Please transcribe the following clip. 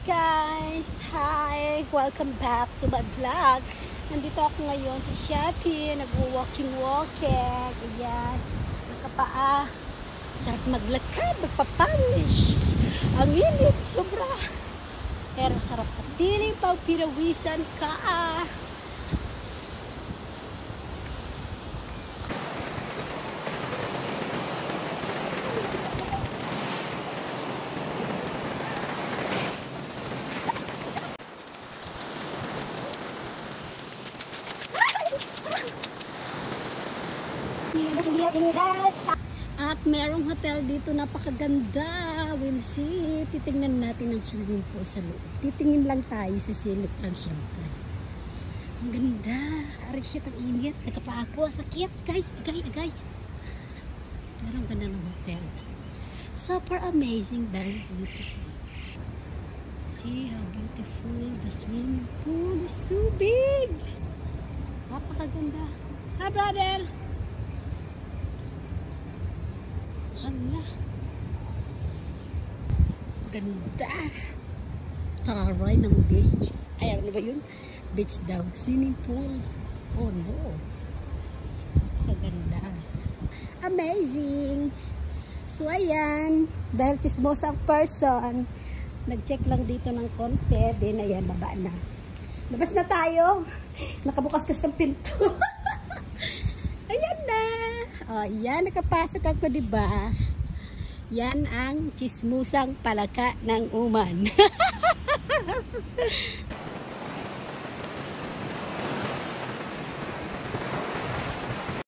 guys! Hi! Welcome back to my vlog. Nandito ako ngayon sa Shopee. Nag-walking. Ayan. Nakapaa. Sarap maglakad. Magpapawish. Ang init. Sobra. Pero sarap sa piling pag pinawisan ka. At merong hotel dito, napakaganda. We'll see. Titingnan natin ang swimming pool sa loob. Titingin lang tayo, sisilip lang siyempre. Ang ganda. Aray siya, ang init. Nagkapa ako. Sakit. Agay. Pero ang ganda ng hotel. Super amazing. Very beautiful. See how beautiful the swimming pool is. Too big. Napakaganda. Hi, brother. Hala. Ganda. Taray ng beach. Ay, ano ba yun? Beach daw. Swimming pool. Oh no. Maganda. Amazing. So, ayan. Dahil chismosang person, nag-check lang dito ng konti. Then, ayan, baba na. Labas na tayo. Nakabukas kasi ng pinto. Ayan na. O, yan, nakapasok ako, diba? Yan ang chismusang palaka ng uman.